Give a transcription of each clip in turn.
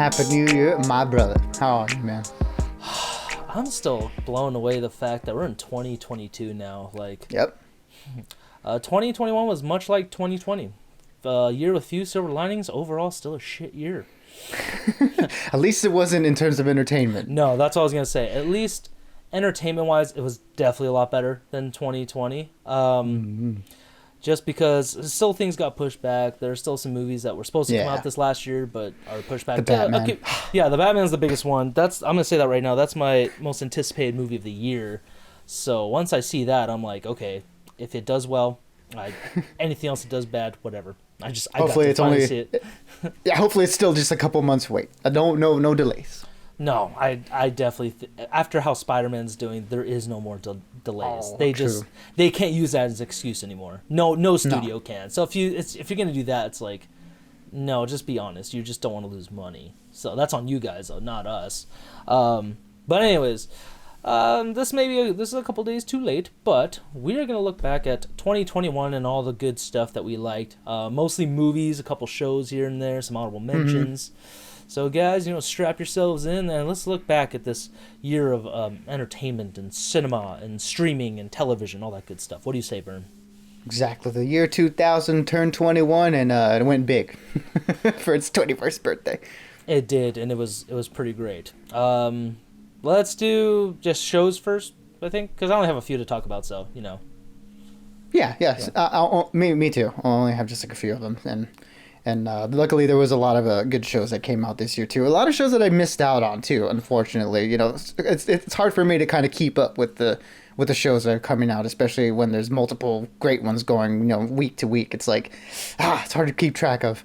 Happy New Year, my brother. How are you, man? I'm still blown away the fact that we're in 2022 now. Yep. 2021 was much like 2020. A year with few silver linings. Overall, still a shit year. At least it wasn't in terms of entertainment. No, that's what I was gonna say. At least entertainment-wise, it was definitely a lot better than 2020. Just because still things got pushed back. There are still some movies that were supposed to come out this last year, but are pushed back. The Batman. The Batman's the biggest one. I'm gonna say that right now. That's my most anticipated movie of the year. So once I see that, I'm like, okay, if it does well, anything else that does bad, whatever. Hopefully it's only see it. Yeah, hopefully it's still just a couple months wait. No delays. No, I definitely after how Spider-Man's doing, there is no more delays. Oh, They can't use that as an excuse anymore. No studio can. So if you're gonna do that, it's like, no, just be honest. You just don't want to lose money. So that's on you guys, though, not us. But anyways, this is a couple days too late, but we are gonna look back at 2021 and all the good stuff that we liked. Mostly movies, a couple shows here and there, some honorable mentions. So guys, strap yourselves in and let's look back at this year of entertainment and cinema and streaming and television, all that good stuff. What do you say, Bern? Exactly. The year 2000 turned 21 and it went big for its 21st birthday. It did, and it was pretty great. Let's do just shows first, I think, because I only have a few to talk about, so, Yeah. Me too. I only have just like a few of them, and luckily there was a lot of good shows that came out this year too. A lot of shows that I missed out on too. Unfortunately, it's hard for me to kind of keep up with the shows that are coming out, especially when there's multiple great ones going week to week. It's like it's hard to keep track of.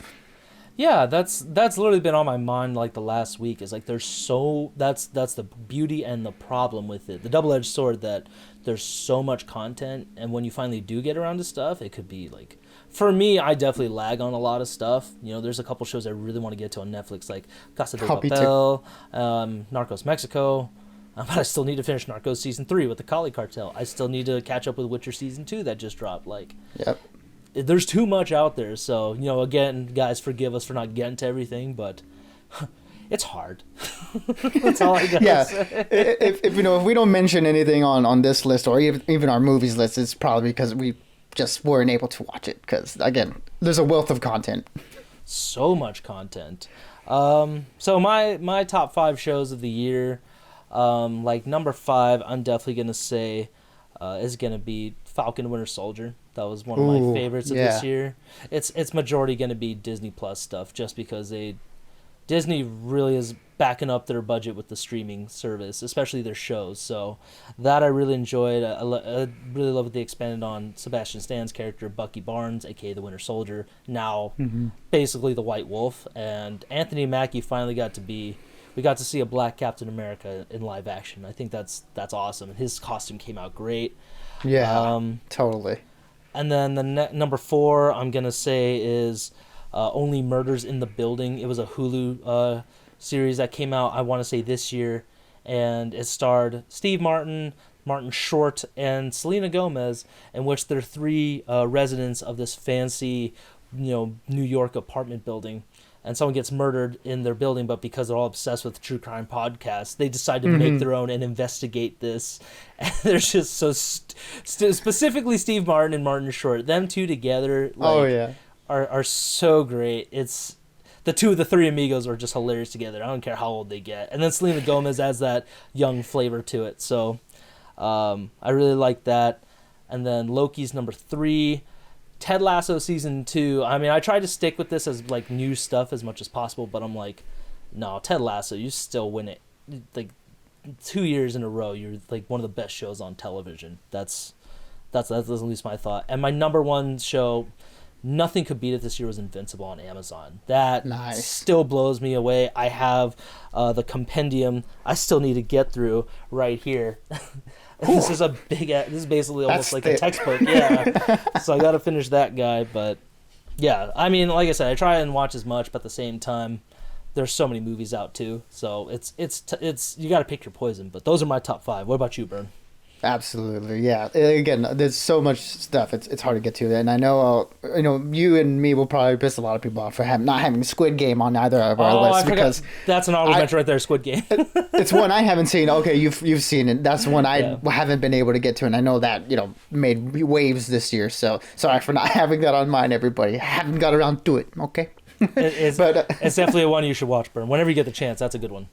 Yeah, that's literally been on my mind like the last week. Is like that's the beauty and the problem with it. The double-edged sword that there's so much content, and when you finally do get around to stuff, it could be like, for me, I definitely lag on a lot of stuff. There's a couple shows I really want to get to on Netflix, like Casa de Papel, Narcos Mexico. But I still need to finish Narcos Season 3 with the Cali Cartel. I still need to catch up with Witcher Season 2 that just dropped. Yep. There's too much out there. So, again, guys, forgive us for not getting to everything, but it's hard. That's all I gotta say. If we don't mention anything on this list or even our movies list, it's probably because we just weren't able to watch it. Because, again, there's a wealth of content. So much content. So my top 5 shows of the year, number 5, I'm definitely going to say is going to be Falcon and Winter Soldier. That was one of my favorites of this year. It's majority going to be Disney Plus stuff, just because Disney really is backing up their budget with the streaming service, especially their shows. So that I really enjoyed. I really love what they expanded on Sebastian Stan's character, Bucky Barnes, aka the Winter Soldier, now basically the White Wolf. And Anthony Mackie finally we got to see a black Captain America in live action. I think that's awesome. His costume came out great. Yeah, totally. And then the number 4 I'm going to say is Only Murders in the Building. It was a Hulu series that came out, I want to say, this year. And it starred Steve Martin, Martin Short, and Selena Gomez, in which they're 3 residents of this fancy, New York apartment building. And someone gets murdered in their building, but because they're all obsessed with true crime podcasts, they decide to make their own and investigate this. And they're just so specifically Steve Martin and Martin Short. Them two together, are so great. It's the 3 amigos are just hilarious together. I don't care how old they get. And then Selena Gomez adds that young flavor to it. So I really like that. And then Loki's number 3. Ted Lasso season 2. I mean, I tried to stick with this as new stuff as much as possible, but I'm like, no, Ted Lasso, you still win it. 2 years in a row, you're one of the best shows on television. That's at least my thought. And my number 1 show, nothing could beat it this year, was Invincible on Amazon. That still blows me away. I have the compendium I still need to get through right here. This is this is basically almost like a textbook. Yeah. So I got to finish that guy. But yeah, I mean, like I said, I try and watch as much, but at the same time, there's so many movies out too. So it's you got to pick your poison. But those are my top 5. What about you, Bern? Absolutely, yeah. Again, there's so much stuff. It's hard to get to, and I know you and me will probably piss a lot of people off for not having Squid Game on either of our Oh, lists I forgot. because That's an honorable I mention right there, Squid Game. it's one I haven't seen. Okay, you've seen it. That's one I Yeah. haven't been able to get to, and I know that made waves this year. So sorry for not having that on mine, everybody. I haven't got around to it. Okay, It's but it's definitely one you should watch, Bern. Whenever you get the chance, that's a good one.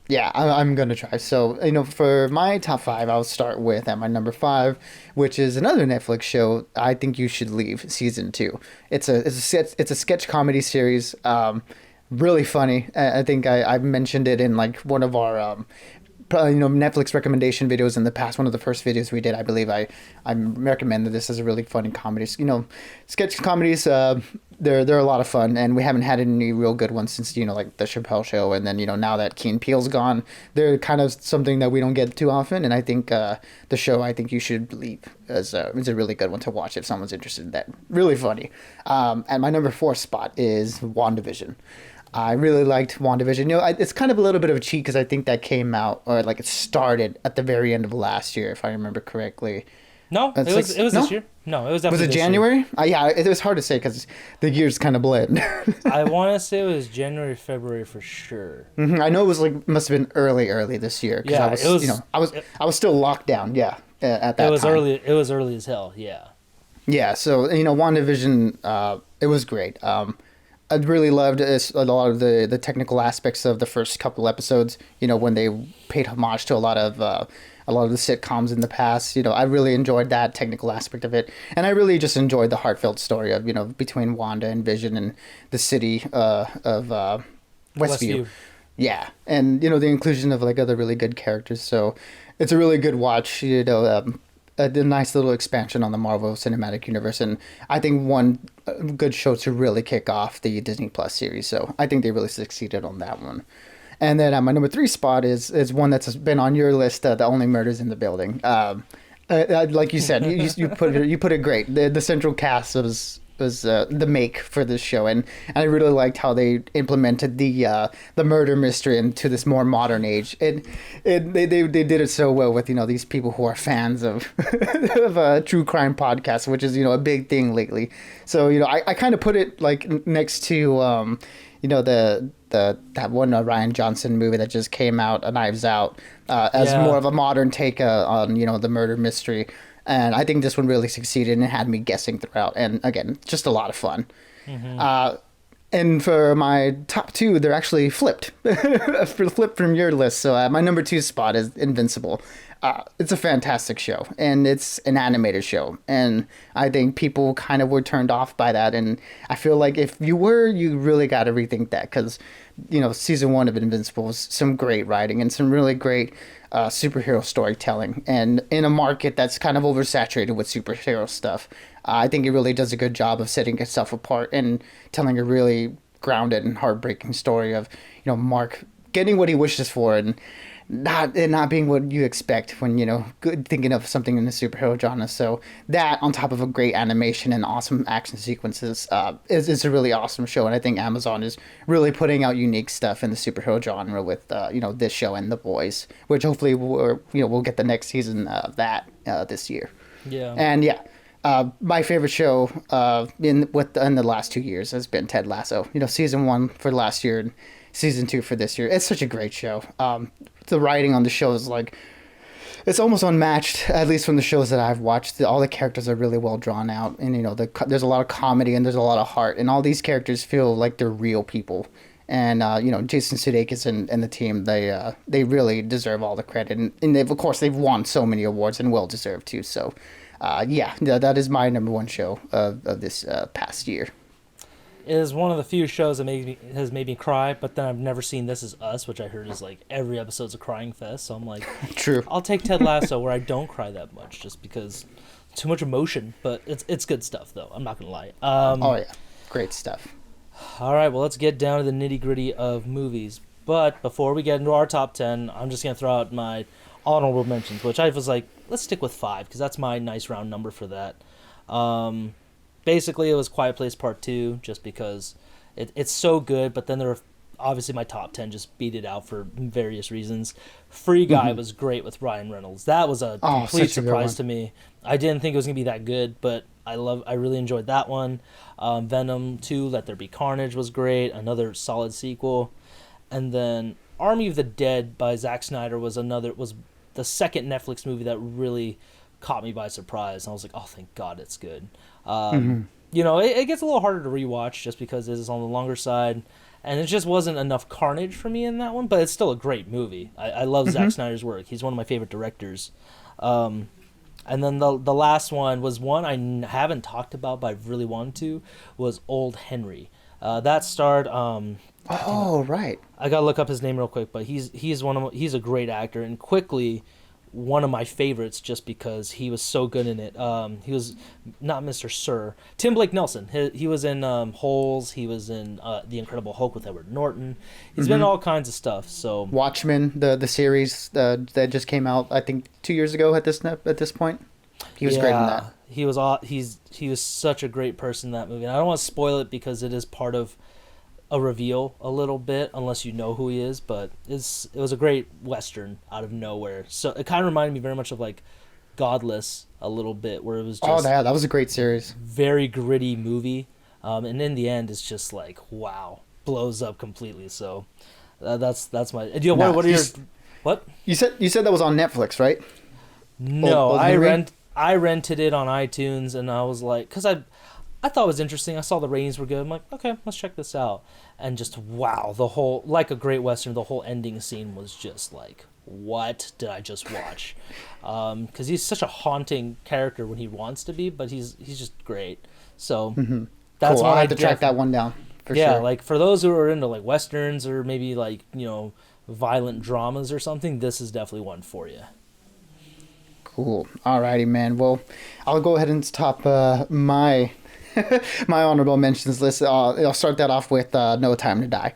yeah, I'm gonna try. So for my top five, I'll start with at my number five, which is another Netflix show. I think you should leave season two. It's a sketch comedy series. Really funny. I think I mentioned it in like one of our Netflix recommendation videos in the past. One of the first videos we did, I believe I recommended this as a really funny comedy. Sketch comedies. They're a lot of fun, and we haven't had any real good ones since like the Chappelle Show, and then now that Key and Peele's gone, they're kind of something that we don't get too often. And I think the show I think you should leave is a really good one to watch if someone's interested in that. Really funny. And my number four spot is WandaVision. I really liked WandaVision. It's kind of a little bit of a cheat because I think that came out or like it started at the very end of last year, if I remember correctly. No, it was no? this year. No, it was Was definitely it this year. January? Yeah, it was hard to say because the years kind of blend. I want to say it was January, February for sure. I know it was like must have been early this year. 'Cause Yeah, I was, it was. I was still locked down. Yeah, at that It was time. early. It was early as hell. Yeah. Yeah, so WandaVision, it was great. I really loved a lot of the technical aspects of the first couple episodes. When they paid homage to a lot of the sitcoms in the past. I really enjoyed that technical aspect of it, and I really just enjoyed the heartfelt story of between Wanda and Vision and the city of Westview. Yeah, and the inclusion of like other really good characters. So it's a really good watch. A nice little expansion on the Marvel Cinematic Universe, and I think one good show to really kick off the Disney Plus series. So I think they really succeeded on that one. And then my number three spot is one that's been on your list, The Only Murders in the Building. Like you said, you put it great. The central cast was the make for this show, and I really liked how they implemented the murder mystery into this more modern age. They did it so well with these people who are fans of of true crime podcasts, which is a big thing lately. So I kind of put it like next to that one Ryan Johnson movie that just came out, Knives Out, as more of a modern take on the murder mystery. And I think this one really succeeded and had me guessing throughout. And again, just a lot of fun. Mm-hmm. And for my top two, they're actually flipped. Flipped from your list. So my number two spot is Invincible. It's a fantastic show, and it's an animated show. And I think people kind of were turned off by that. And I feel like if you were, you really got to rethink that because, season one of Invincible was some great writing and some really great superhero storytelling. And in a market that's kind of oversaturated with superhero stuff, I think it really does a good job of setting itself apart and telling a really grounded and heartbreaking story of, Mark getting what he wishes for and not being what you expect when thinking of something in the superhero genre. So that on top of a great animation and awesome action sequences is a really awesome show, and I think Amazon is really putting out unique stuff in the superhero genre with this show and The Boys, which hopefully we'll get the next season of that this year. Yeah. And yeah. My favorite show in the last 2 years has been Ted Lasso. Season one for last year and season two for this year. It's such a great show. The writing on the show is it's almost unmatched, at least from the shows that I've watched. All the characters are really well drawn out, and there's a lot of comedy and there's a lot of heart, and all these characters feel like they're real people. And Jason Sudeikis and the team, they really deserve all the credit, and of course they've won so many awards and well deserved too. So. That is my number one show of this past year. It is one of the few shows that has made me cry, but then I've never seen This Is Us, which I heard is like every episode's a crying fest. So I'm like, True. I'll take Ted Lasso where I don't cry that much, just because too much emotion. But it's good stuff though. I'm not gonna lie. Oh yeah, great stuff. All right, well let's get down to the nitty gritty of movies. But before we get into our top 10, I'm just gonna throw out my honorable mentions, which I was like, let's stick with 5 because that's my nice round number for that. Basically, it was Quiet Place Part 2, just because it's so good, but then there are obviously my top 10 just beat it out for various reasons. Free Guy was great with Ryan Reynolds. That was a complete surprise to me. I didn't think it was gonna be that good, but I really enjoyed that one. Venom 2, Let There Be Carnage was great, another solid sequel. And then Army of the Dead by Zack Snyder was the second Netflix movie that really caught me by surprise. I was like, oh, thank God it's good. You know, it gets a little harder to rewatch just because it is on the longer side, and it just wasn't enough carnage for me in that one, but it's still a great movie. I love Zack Snyder's work. He's one of my favorite directors. And then the last one was one I haven't talked about, but I really wanted to, was Old Henry. That starred... right. I gotta look up his name real quick, but he's a great actor, and quickly one of my favorites just because he was so good in it. He was not Mr. Sir. Tim Blake Nelson. He was in Holes. He was in The Incredible Hulk with Edward Norton. He's been in all kinds of stuff. So Watchmen, the series that just came out, I think 2 years ago at this point. He was great in that. He was such a great person in that movie. And I don't want to spoil it because it is part of a reveal a little bit unless you know who he is, but it was a great Western out of nowhere. So it kind of reminded me very much of like Godless a little bit, where it was just that was a great series, very gritty movie, and in the end it's just like wow, blows up completely. So that's my what are your what you said that was on Netflix, right? No, I rented it on iTunes, and I was like, because I thought it was interesting. I saw the ratings were good. I'm like, okay, let's check this out. And just, wow, the whole, like a great Western, the whole ending scene was just like, what did I just watch? Because he's such a haunting character when he wants to be, but he's just great. So that's cool. I'll have to track that one down for sure. Yeah, like for those who are into like Westerns or maybe like, you know, violent dramas or something, this is definitely one for you. Cool. Alrighty, man. Well, I'll go ahead and top my honorable mentions list. I'll start that off with No Time to Die.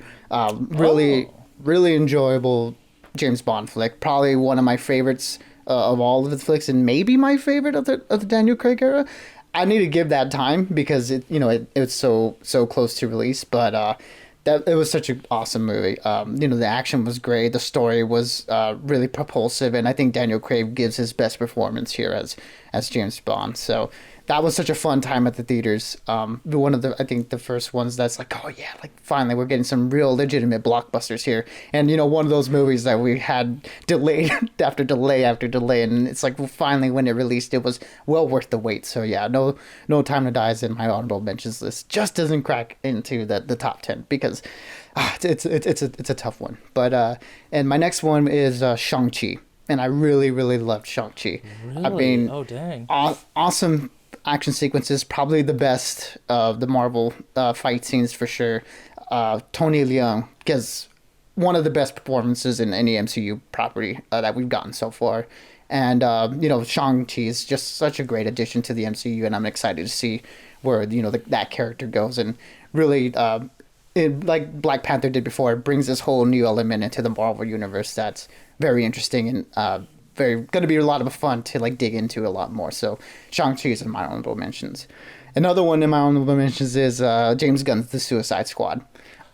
Really enjoyable James Bond flick. Probably one of my favorites of all of the flicks, and maybe my favorite of the Daniel Craig era. I need to give that time because it was so close to release, but it was such an awesome movie. The action was great. The story was really propulsive, and I think Daniel Craig gives his best performance here as James Bond. So that was such a fun time at the theaters. One of the first ones that's like, oh yeah, like finally we're getting some real legitimate blockbusters here. And one of those movies that we had delayed after delay after delay, and it's like, well, finally when it released, it was well worth the wait. So yeah, No Time to Die is in my honorable mentions list. Just doesn't crack into the top 10 because it's a tough one. But and my next one is Shang-Chi, and I really loved Shang-Chi. Really? I mean, oh dang, awesome action sequences, probably the best of the Marvel fight scenes for sure. Tony Leung gives one of the best performances in any MCU property that we've gotten so far. And, Shang-Chi is just such a great addition to the MCU, and I'm excited to see where, that character goes. And really, like Black Panther did before, it brings this whole new element into the Marvel universe that's very interesting and going to be a lot of fun to like dig into a lot more. So Shang-Chi is in my honorable mentions. Another one in my honorable mentions is James Gunn's The Suicide Squad.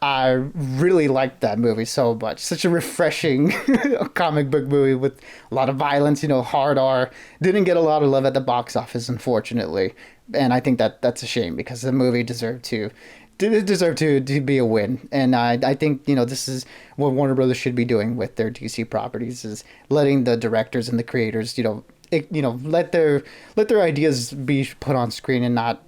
I really liked that movie so much. Such a refreshing comic book movie with a lot of violence, hard R. Didn't get a lot of love at the box office, unfortunately. And I think that's a shame because the movie deserved to be a win. And I think this is what Warner Brothers should be doing with their DC properties, is letting the directors and the creators let their ideas be put on screen and not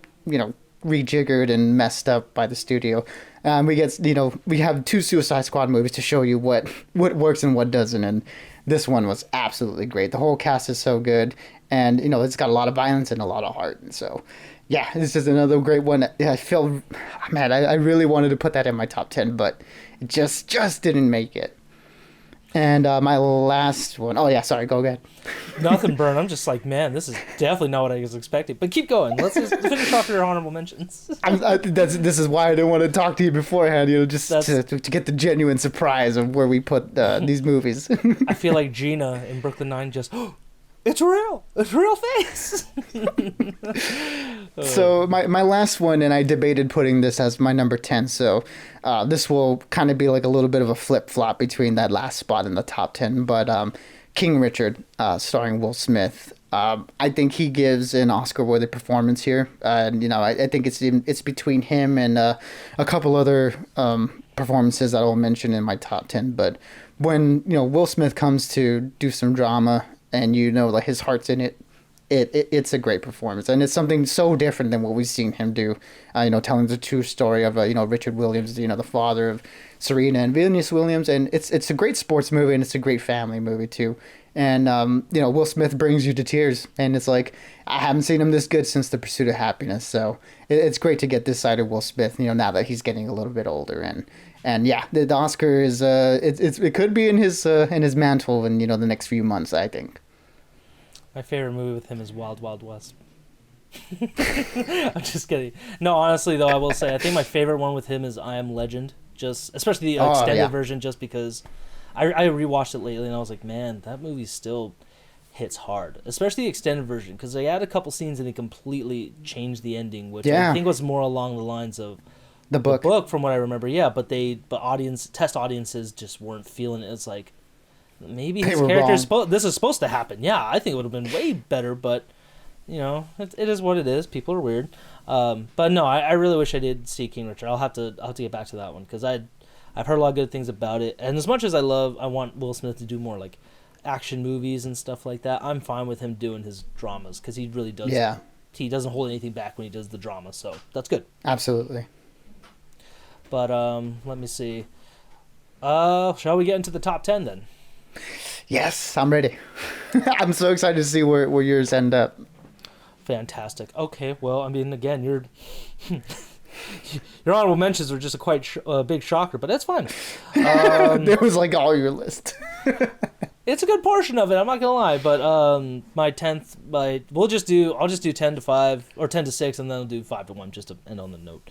rejiggered and messed up by the studio. We have 2 Suicide Squad movies to show you what works and what doesn't, and this one was absolutely great. The whole cast is so good, and it's got a lot of violence and a lot of heart. And so yeah, this is another great one. I feel, man, I really wanted to put that in my top 10, but it just didn't make it. And my last one, oh yeah, sorry, go ahead. Nothing, Bern. I'm just like, man, this is definitely not what I was expecting. But keep going. Let's just finish off your honorable mentions. This is why I didn't want to talk to you beforehand, just to get the genuine surprise of where we put these movies. I feel like Gina in Brooklyn Nine just, It's real. It's real face. So my last one, and I debated putting this as my number 10. So this will kind of be like a little bit of a flip flop between that last spot in the top 10. But King Richard, starring Will Smith. I think he gives an Oscar-worthy performance here. And I think it's between him and a couple other performances that I'll mention in my top 10. But when Will Smith comes to do some drama, and like his heart's in it, it's a great performance, and it's something so different than what we've seen him do. Telling the true story of Richard Williams, the father of Serena and Venus Williams, and it's a great sports movie, and it's a great family movie too. And Will Smith brings you to tears, and it's like I haven't seen him this good since The Pursuit of Happiness. So it's great to get this side of Will Smith, now that he's getting a little bit older, and yeah, the Oscar is it could be in his mantle in the next few months, I think. My favorite movie with him is Wild Wild West. I'm just kidding. No, honestly though, I will say I think my favorite one with him is I Am Legend. Just especially the extended version, just because I rewatched it lately and I was like, man, that movie still hits hard. Especially the extended version, because they had a couple scenes and they completely changed the ending, which I think was more along the lines of the book from what I remember. Yeah, but test audiences just weren't feeling it. It's like, maybe his character this is supposed to happen. Yeah, I think it would have been way better, but it is what it is. People are weird. But no, I really wish I did see King Richard. I'll have to get back to that one, because I've heard a lot of good things about it. And as much as I want Will Smith to do more like action movies and stuff like that, I'm fine with him doing his dramas, because he really does. Yeah, he doesn't hold anything back when he does the drama, so that's good. Absolutely. But let me see. Shall we get into the top 10 then? Yes, I'm ready. I'm so excited to see where yours end up. Fantastic. Okay, well, I mean, again, your honorable mentions were just a quite big shocker, but that's fine. There was like all your list. It's a good portion of it, I'm not gonna lie. But my 10th, I'll just do 10 to 5 or 10 to 6, and then I'll do 5 to 1 just to end on the note.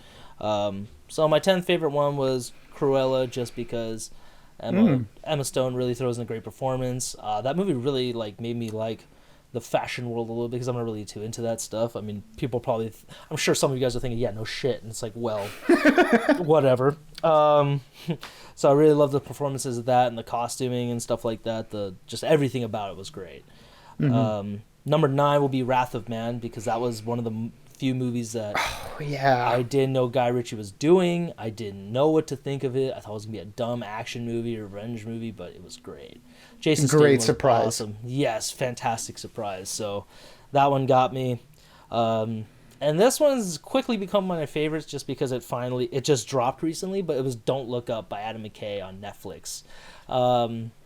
So my 10th favorite one was Cruella, just because Emma Stone really throws in a great performance. That movie really made me like the fashion world a little bit, because I'm not really too into that stuff. I mean, people probably I'm sure some of you guys are thinking, yeah, no shit, and it's like, well, whatever. So I really love the performances of that and the costuming and stuff like that. Just everything about it was great. Number 9 will be Wrath of Man, because that was one of the few movies that I didn't know Guy Ritchie was doing. I didn't know what to think of it. I thought it was gonna be a dumb action movie or revenge movie, but it was great. Jason Statham was surprise. Awesome. Yes, fantastic surprise. So that one got me. And this one's quickly become one of my favorites, just because it just dropped recently, but it was Don't Look Up by Adam McKay on Netflix.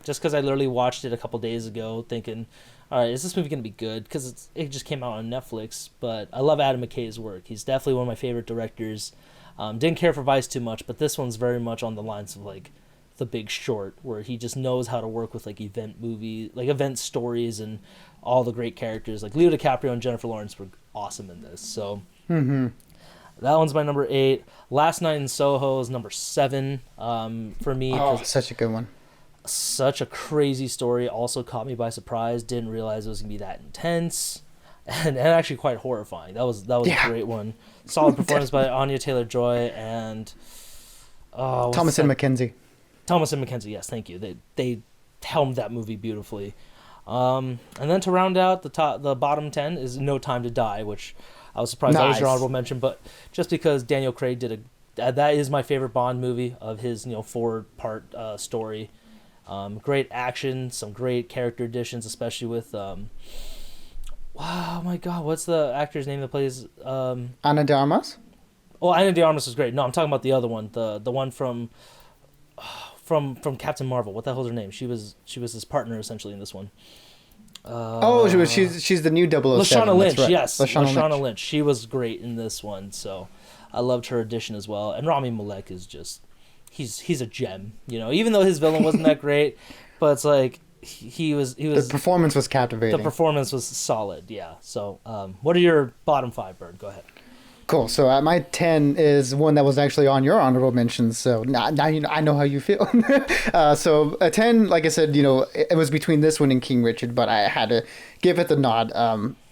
Just because I literally watched it a couple days ago thinking, all right, is this movie going to be good? Because it just came out on Netflix, but I love Adam McKay's work. He's definitely one of my favorite directors. Didn't care for Vice too much, but this one's very much on the lines of The Big Short, where he just knows how to work with event stories and all the great characters. Like Leo DiCaprio and Jennifer Lawrence were awesome in this. So that one's my number 8. Last Night in Soho is number 7 for me. Oh, such a good one. Such a crazy story. Also caught me by surprise. Didn't realize it was gonna be that intense, and actually quite horrifying. That was a great one. Solid performance by Anya Taylor-Joy and Thomas and Mackenzie. Thomas and Mackenzie, yes, thank you. They helmed that movie beautifully. And then to round out the bottom 10 is No Time to Die, which I was surprised that was your honorable mention, but just because Daniel Craig that is my favorite Bond movie of his 4-part story. Great action, some great character additions, especially with oh my god, what's the actor's name that plays Ana de Armas? Oh, Ana de Armas was great. No, I'm talking about the other one, the one from Captain Marvel. What the hell's her name? She was his partner essentially in this one. She's the new 007. Lashana Lynch, right. yes. Lashana Lynch. She was great in this one, so I loved her addition as well. And Rami Malek is just he's a gem, even though his villain wasn't that great, but it's like he was the performance was captivating. The performance was solid, yeah. So what are your bottom 5, Bern? Go ahead. Cool. So my 10 is one that was actually on your honorable mentions. So now you know, I know how you feel. So a 10, like I said, it was between this one and King Richard, but I had to give it the nod.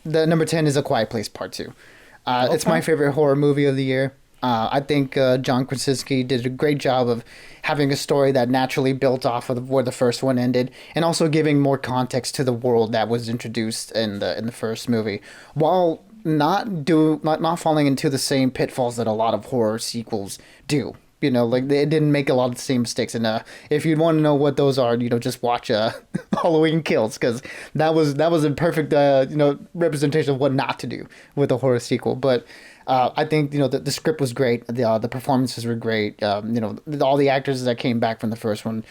The number 10 is A Quiet Place Part 2. It's my Okay. favorite horror movie of the year. I think John Krasinski did a great job of having a story that naturally built off of where the first one ended, and also giving more context to the world that was introduced in the first movie, while not falling into the same pitfalls that a lot of horror sequels do. Like they didn't make a lot of the same mistakes. And if you want to know what those are, just watch Halloween Kills, because that was a perfect representation of what not to do with a horror sequel. But I think the script was great. The performances were great. All the actors that came back from the first one,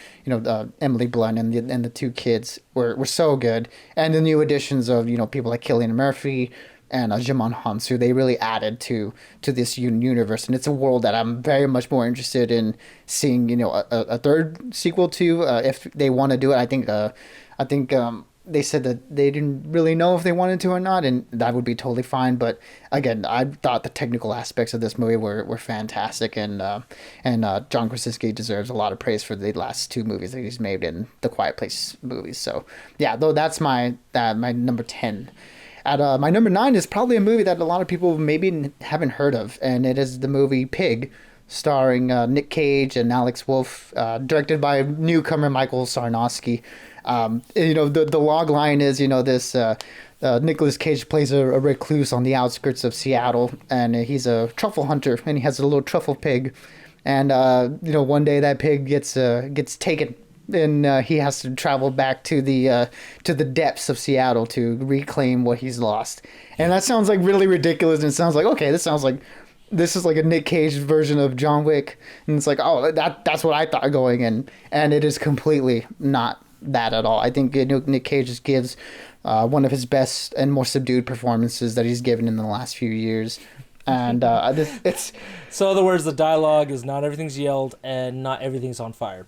Emily Blunt and the two kids were so good. And the new additions of people like Cillian Murphy and Jimon Hansu, they really added to this universe, and it's a world that I'm very much more interested in seeing. A third sequel to, if they want to do it. I think they said that they didn't really know if they wanted to or not, and that would be totally fine. But again, I thought the technical aspects of this movie were fantastic, and John Krasinski deserves a lot of praise for the last two movies that he's made in the Quiet Place movies. So yeah, though that's my number 10. At my number 9 is probably a movie that a lot of people maybe haven't heard of, and it is the movie Pig, starring Nick Cage and Alex Wolff, directed by newcomer Michael Sarnowski. The log line is, this Nicolas Cage plays a recluse on the outskirts of Seattle, and he's a truffle hunter, and he has a little truffle pig, and one day that pig gets taken, and he has to travel back to the depths of Seattle to reclaim what he's lost. And that sounds like really ridiculous, and it sounds like, okay, this is like a Nick Cage version of John Wick, and it's like, oh, that's what I thought going in, and it is completely not that at all. I think Nick Cage just gives one of his best and more subdued performances that he's given in the last few years. And it's So, in other words, the dialogue is not everything's yelled and not everything's on fire.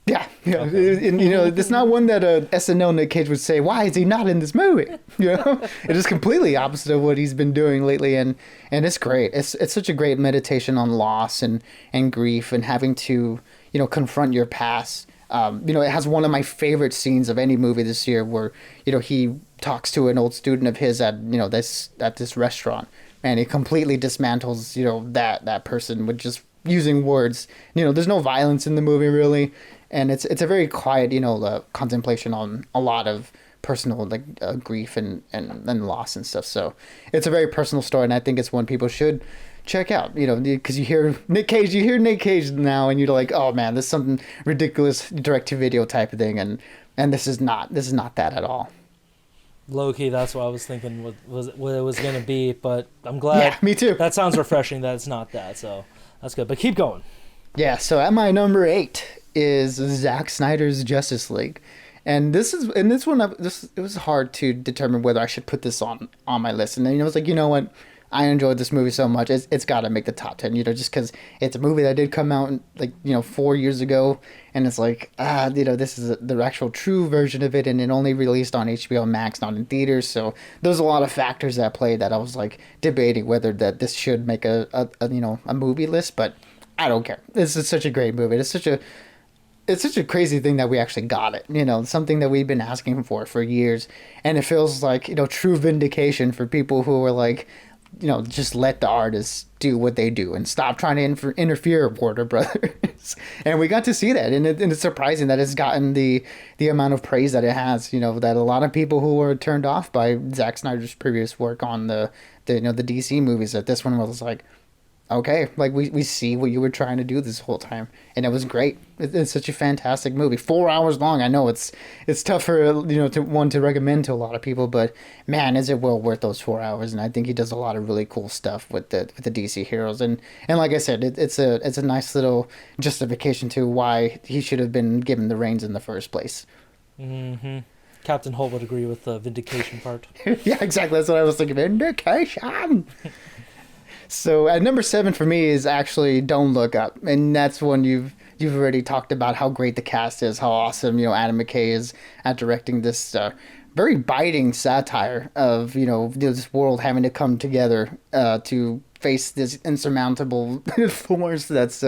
yeah. Okay. And, it's not one that SNL Nick Cage would say, why is he not in this movie? It is completely opposite of what he's been doing lately, and it's great. It's such a great meditation on loss and grief, and having to confront your past. It has one of my favorite scenes of any movie this year, where he talks to an old student of his at this restaurant, and he completely dismantles that person with just using words. There's no violence in the movie really, and it's a very quiet contemplation on a lot of personal grief and loss and stuff. So it's a very personal story, and I think it's one people should check out, because you hear Nick Cage now, and you're like, oh man, this is something ridiculous direct-to-video type of thing, and this is not that at all. Low-key, that's what I was thinking what it was going to be, but I'm glad. Yeah, me too. That sounds refreshing that it's not that, so that's good. But keep going. Yeah, so at my number 8 is Zack Snyder's Justice League. And this one, it was hard to determine whether I should put this on my list. And then I was like, you know what? I enjoyed this movie so much, it's got to make the top 10, just because it's a movie that did come out 4 years ago, and it's like, this is the actual true version of it, and it only released on HBO Max, not in theaters. So there's a lot of factors at play that I was like debating whether that this should make a movie list, but I don't care. This is such a great movie. It's such a crazy thing that we actually got it. Something that we've been asking for years, and it feels like true vindication for people who were like, just let the artists do what they do and stop trying to interfere with Warner Brothers. And we got to see that, and it's surprising that it's gotten the amount of praise that it has. That a lot of people who were turned off by Zack Snyder's previous work on the DC movies, that this one was like, okay, like we see what you were trying to do this whole time, and it was great. It's such a fantastic movie. 4 hours long. I know it's tough for to recommend to a lot of people, but man, is it well worth those 4 hours? And I think he does a lot of really cool stuff with the DC heroes, and like I said, it's a nice little justification to why he should have been given the reins in the first place. Mm-hmm. Captain Holt would agree with the vindication part. Yeah, exactly. That's what I was thinking. Vindication. So at number 7 for me is actually Don't Look Up, and that's one you've already talked about how great the cast is, how awesome Adam McKay is at directing this very biting satire of this world having to come together to face this insurmountable force that's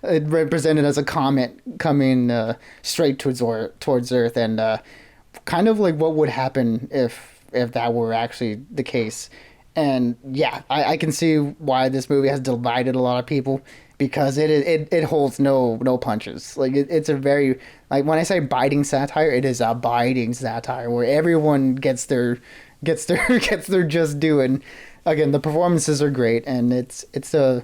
represented as a comet coming straight towards Earth, and kind of like what would happen if that were actually the case. And yeah, I can see why this movie has divided a lot of people, because it holds no punches. Like it's a very, like, when I say biting satire, it is a biting satire where everyone gets their gets their just due. And again, the performances are great, and it's a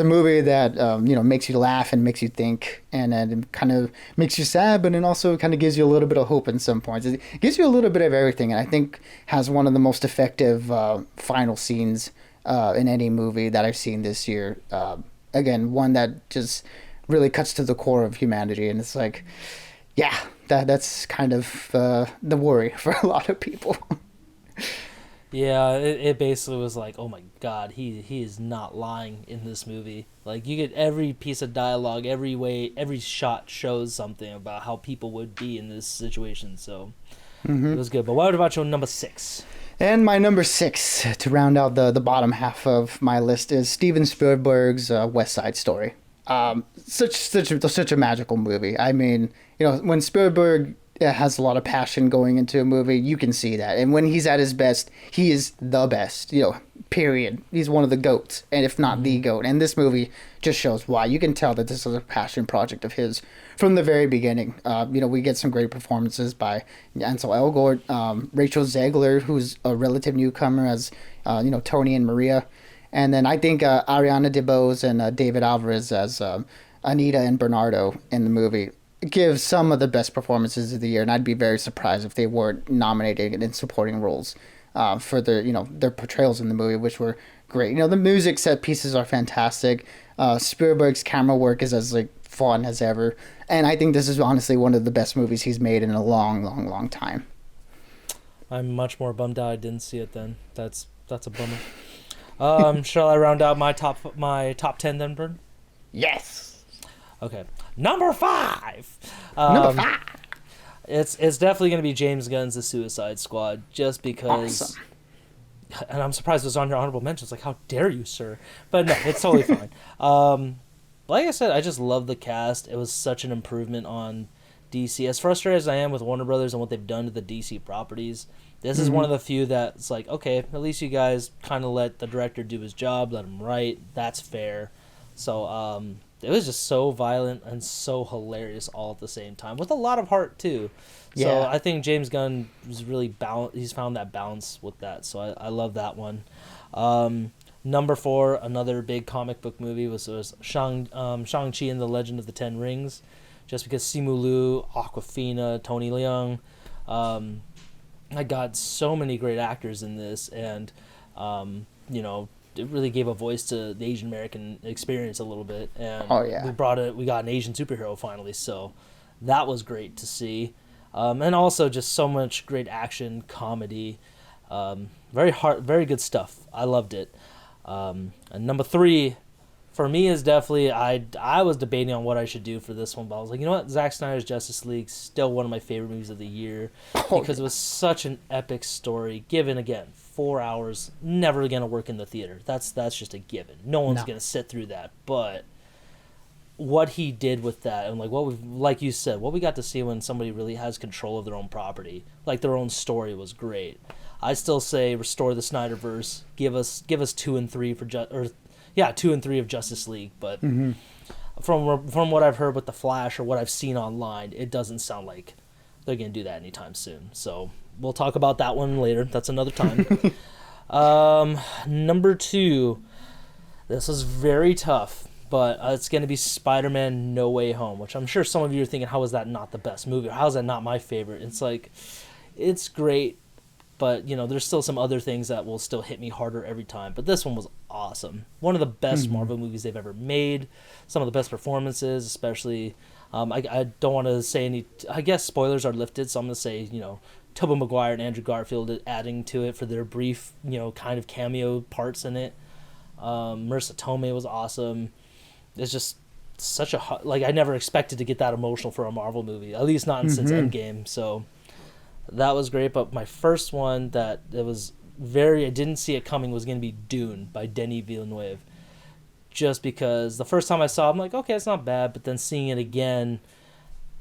movie that makes you laugh and makes you think, and it kind of makes you sad, but it also kind of gives you a little bit of hope in some points. It gives you a little bit of everything, and I think has one of the most effective final scenes in any movie that I've seen this year. Again, one that just really cuts to the core of humanity, and it's like, yeah, that's kind of the worry for a lot of people. Yeah, it basically was like, oh my god, he is not lying in this movie. Like, you get every piece of dialogue, every shot shows something about how people would be in this situation. So it was good. But what about your number 6? And my number 6, to round out the bottom half of my list, is Steven Spielberg's West Side Story. Such a magical movie. I mean, when Spielberg has a lot of passion going into a movie, you can see that. And when he's at his best, he is the best, period. He's one of the GOATs, and if not the GOAT. And this movie just shows why. You can tell that this is a passion project of his from the very beginning. We get some great performances by Ansel Elgort, Rachel Zegler, who's a relative newcomer as, Tony and Maria. And then I think Ariana DeBose and David Alvarez as Anita and Bernardo in the movie give some of the best performances of the year, and I'd be very surprised if they weren't nominated in supporting roles for their portrayals in the movie, which were great. The music set pieces are fantastic. Spielberg's camera work is as fun as ever, and I think this is honestly one of the best movies he's made in a long time. I'm much more bummed out I didn't see it then. That's a bummer. Shall I round out my top 10 then, Bern? Yes. Okay, number 5. Number 5. It's definitely going to be James Gunn's The Suicide Squad, just because. Awesome. And I'm surprised it was on your honorable mentions. Like, how dare you, sir? But no, it's totally fine. Like I said, I just love the cast. It was such an improvement on DC. As frustrated as I am with Warner Brothers and what they've done to the DC properties, this is one of the few that's like, okay, at least you guys kind of let the director do his job, let him write. That's fair. So, it was just so violent and so hilarious all at the same time, with a lot of heart too. So Yeah. I think James Gunn was really he's found that balance with that. So I love that one. Number 4, another big comic book movie was Shang-Chi and the Legend of the Ten Rings, just because Simu Liu, Awkwafina, Tony Leung, I got so many great actors in this, and it really gave a voice to the Asian American experience a little bit, and we got an Asian superhero finally, so that was great to see, and also just so much great action, comedy, very good stuff. I loved it. And number 3 for me is definitely, I was debating on what I should do for this one, but I was like, you know what, Zack Snyder's Justice League, still one of my favorite movies of the year, because it was such an epic story, given, again, 4 hours, never going to work in the theater. That's just a given. No one's going to sit through that, but what he did with that, and like you said, what we got to see when somebody really has control of their own property, like their own story, was great. I still say restore the Snyderverse, give us 2 and 3 for 2 and 3 of Justice League, but from what I've heard with The Flash or what I've seen online, it doesn't sound like they're going to do that anytime soon. So we'll talk about that one later. That's another time. Number 2, this is very tough, but it's going to be Spider-Man No Way Home, which I'm sure some of you are thinking, how is that not the best movie? Or how is that not my favorite? It's like, it's great, but there's still some other things that will still hit me harder every time. But this one was awesome. One of the best Marvel movies they've ever made. Some of the best performances, especially. I don't want to say any. I guess spoilers are lifted, so I'm going to say Tobey Maguire and Andrew Garfield adding to it for their brief kind of cameo parts in it. Marissa Tomei was awesome. It's just such a I never expected to get that emotional for a Marvel movie, at least not since Endgame. So that was great. But my first one that it was I didn't see it coming was going to be Dune by Denis Villeneuve. Just because the first time I saw it, I'm like, okay, it's not bad. But then seeing it again,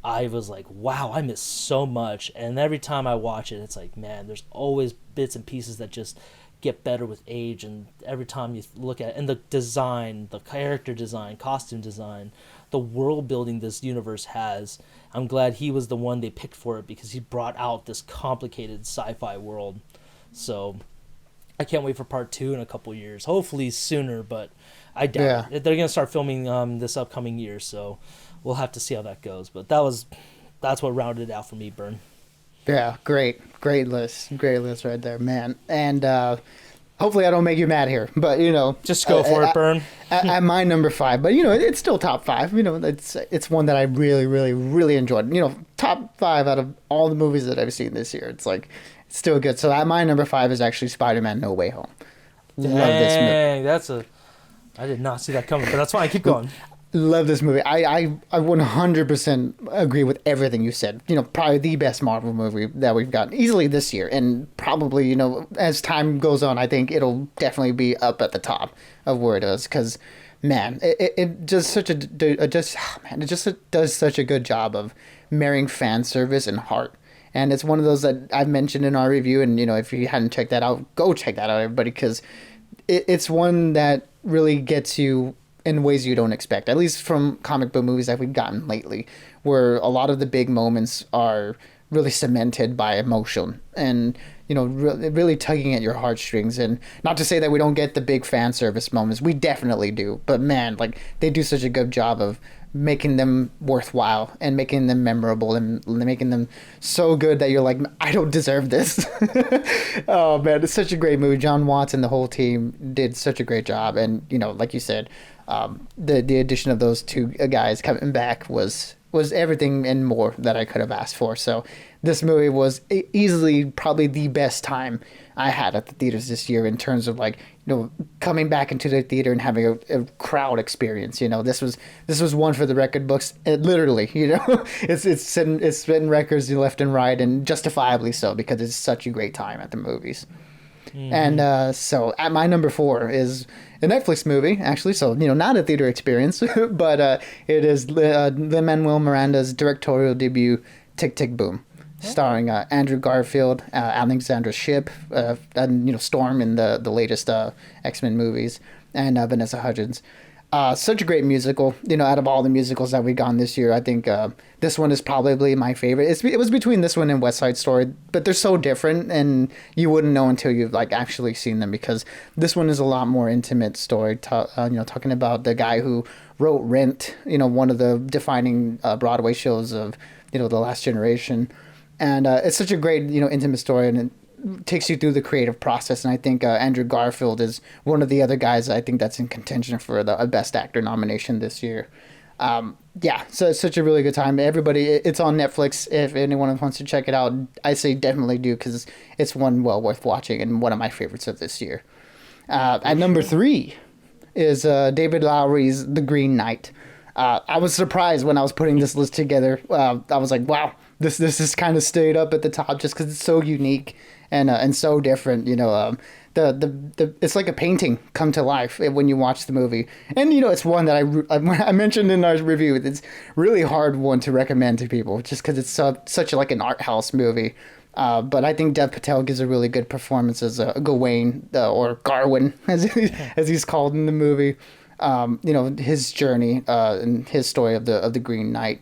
I was like, wow, I missed so much. And every time I watch it, it's like, man, there's always bits and pieces that just get better with age. And every time you look at it, and the design, the character design, costume design, the world building this universe has, I'm glad he was the one they picked for it because he brought out this complicated sci-fi world. So I can't wait for part 2 in a couple years. Hopefully sooner, but I doubt it. They're going to start filming this upcoming year, so we'll have to see how that goes. But that's what rounded it out for me, Bern. Yeah, great list right there, man. And hopefully I don't make you mad here, but just go for it, Bern. At my number 5, but it's still top 5. It's one that I really, really, really enjoyed. Top 5 out of all the movies that I've seen this year. It's like it's still good. So at my number 5 is actually Spider-Man: No Way Home. Love this movie. I did not see that coming, but that's fine. Keep going. Love this movie. I 100% agree with everything you said. Probably the best Marvel movie that we've gotten easily this year, and probably as time goes on, I think it'll definitely be up at the top of where it is. Because man, it does such does such a good job of marrying fan service and heart. And it's one of those that I've mentioned in our review, and if you hadn't checked that out, go check that out, everybody, because it's one that really gets you in ways you don't expect, at least from comic book movies that we've gotten lately, where a lot of the big moments are really cemented by emotion and really tugging at your heartstrings. And not to say that we don't get the big fan service moments, we definitely do, but man, like, they do such a good job of making them worthwhile and making them memorable and making them so good that you're like, I don't deserve this. Oh man, it's such a great movie. John Watts and the whole team did such a great job. And like you said, the addition of those two guys coming back was everything and more that I could have asked for. So this movie was easily probably the best time I had at the theaters this year in terms of coming back into the theater and having a crowd experience. This was one for the record books. Literally, it's setting records left and right, and justifiably so, because it's such a great time at the movies. Mm-hmm. And so at my number 4 is a Netflix movie, actually. So, not a theater experience, but it is Lin-Manuel Miranda's directorial debut, Tick, Tick, Boom, starring Andrew Garfield, Alexandra Shipp, and Storm in the latest X-Men movies, and Vanessa Hudgens. Such a great musical. Out of all the musicals that we've gone this year, I think this one is probably my favorite. It was between this one and West Side Story, but they're so different, and you wouldn't know until you've actually seen them, because this one is a lot more intimate story. Talking about the guy who wrote Rent, one of the defining Broadway shows of the last generation. And it's such a great, intimate story, and it takes you through the creative process. And I think Andrew Garfield is one of the other guys I think that's in contention for the Best Actor nomination this year. So it's such a really good time. Everybody, it's on Netflix. If anyone wants to check it out, I say definitely do, because it's one well worth watching and one of my favorites of this year. At number 3 is David Lowery's The Green Knight. I was surprised when I was putting this list together. I was like, wow, this is kind of stayed up at the top just because it's so unique and so different. It's like a painting come to life when you watch the movie. And it's one that I mentioned in our review. It's really hard one to recommend to people just because it's such an art house movie. But I think Dev Patel gives a really good performance as Gawain, or Garwin as he's called in the movie. His journey and his story of the Green Knight.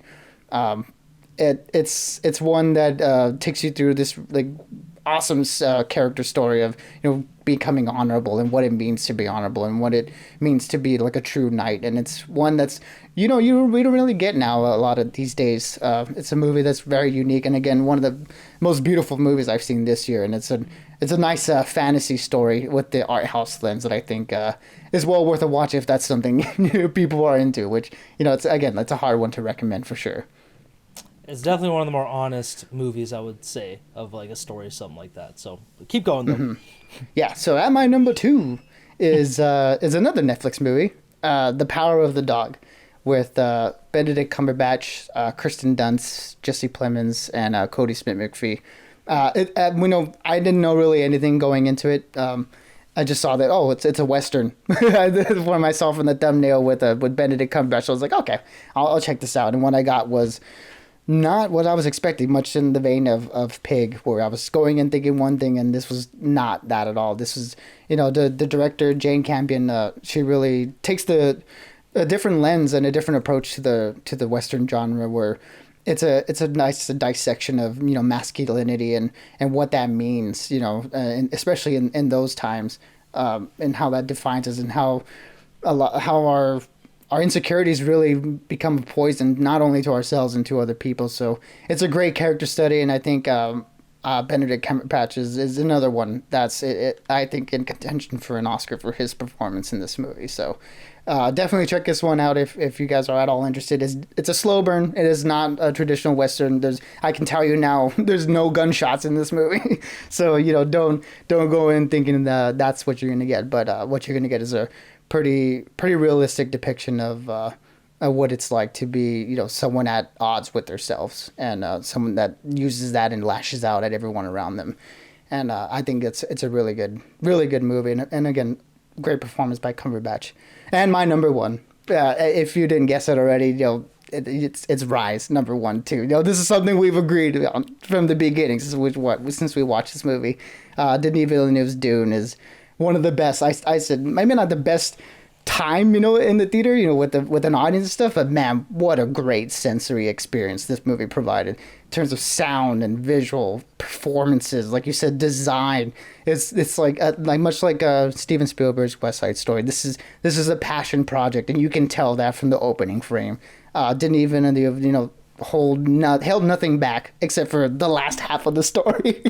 It's one that takes you through this awesome character story of becoming honorable and what it means to be honorable and what it means to be a true knight. And it's one that's we don't really get now a lot of these days. It's a movie that's very unique, and again, one of the most beautiful movies I've seen this year. And it's a nice fantasy story with the art house lens that I think is well worth a watch if that's something people are into, which it's a hard one to recommend for sure. It's definitely one of the more honest movies, I would say, of a story or something like that. So keep going though. Mm-hmm. Yeah. So at my number 2 is another Netflix movie, The Power of the Dog, with Benedict Cumberbatch, Kirsten Dunst, Jesse Plemons, and Cody Smith-McPhee. We know I didn't know really anything going into it. I just saw that it's a western. When I saw from the thumbnail with Benedict Cumberbatch, I was like, okay, I'll check this out. And what I got was not what I was expecting, much in the vein of Pig, where I was going in thinking one thing, and this was not that at all. This was, the director Jane Campion. She really takes a different lens and a different approach to the western genre, where it's a nice dissection of masculinity and what that means, and especially in those times, and how that defines us, and how how our insecurities really become a poison, not only to ourselves and to other people. So it's a great character study, and I think Benedict Cumberbatch is another one that's I think in contention for an Oscar for his performance in this movie. So definitely check this one out if you guys are at all interested. It's a slow burn. It is not a traditional Western. I can tell you now, there's no gunshots in this movie. So don't go in thinking that that's what you're gonna get. But what you're gonna get is a pretty realistic depiction of what it's like to be someone at odds with themselves, and someone that uses that and lashes out at everyone around them. And I think it's a really good movie, and again, great performance by Cumberbatch. And my number one, if you didn't guess it already, it's Rise, number one too. This is something we've agreed on from the beginning since we watched this movie. Denis Villeneuve's Dune is one of the best. I said maybe not the best time in the theater with an audience and stuff, but man, what a great sensory experience this movie provided in terms of sound and visual performances, like you said, design. It's like much like Steven Spielberg's West Side Story. This is a passion project, and you can tell that from the opening frame. Didn't even held nothing back except for the last half of the story.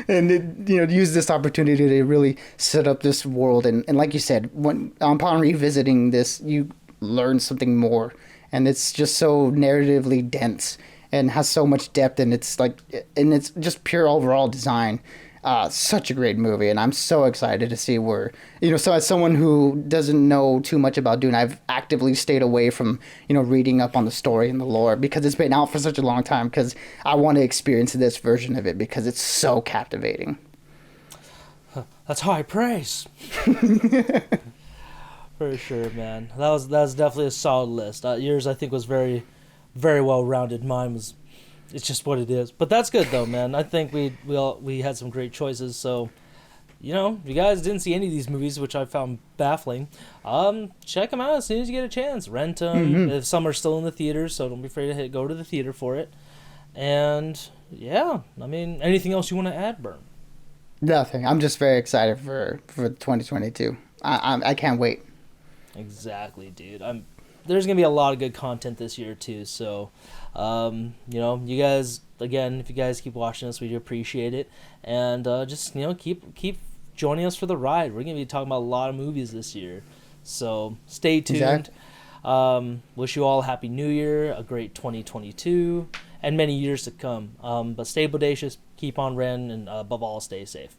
And it used this opportunity to really set up this world, and like you said, upon revisiting this, you learn something more, and it's just so narratively dense and has so much depth, and it's just pure overall design. Such a great movie, and I'm so excited to see where, so as someone who doesn't know too much about Dune, I've actively stayed away from, reading up on the story and the lore, because it's been out for such a long time, because I want to experience this version of it, because it's so captivating. That's high praise. For sure, man. That was definitely a solid list. Yours, I think, was very, very well rounded. Mine was, it's just what it is. But that's good though, man. I think we had some great choices. So, if you guys didn't see any of these movies, which I found baffling, check them out as soon as you get a chance. Rent them. If some are still in the theaters, so don't be afraid to go to the theater for it. And yeah, anything else you want to add, Bern? Nothing. I'm just very excited for 2022. I can't wait. Exactly, dude. There's gonna be a lot of good content this year too. So, you guys, again, if you guys keep watching us, we do appreciate it, and just keep joining us for the ride. We're gonna be talking about a lot of movies this year, so stay tuned. Exactly. Wish you all a happy New Year, a great 2022, and many years to come. But stay bodacious, keep on Ren, and above all, stay safe.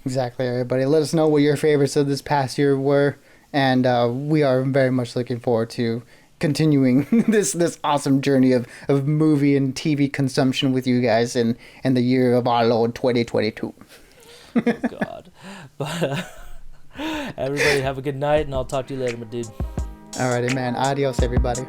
Exactly, everybody. Let us know what your favorites of this past year were. And we are very much looking forward to continuing this awesome journey of movie and TV consumption with you guys in the year of our Lord 2022. Oh, God. But everybody have a good night, and I'll talk to you later, my dude. Alrighty, man. Adios, everybody.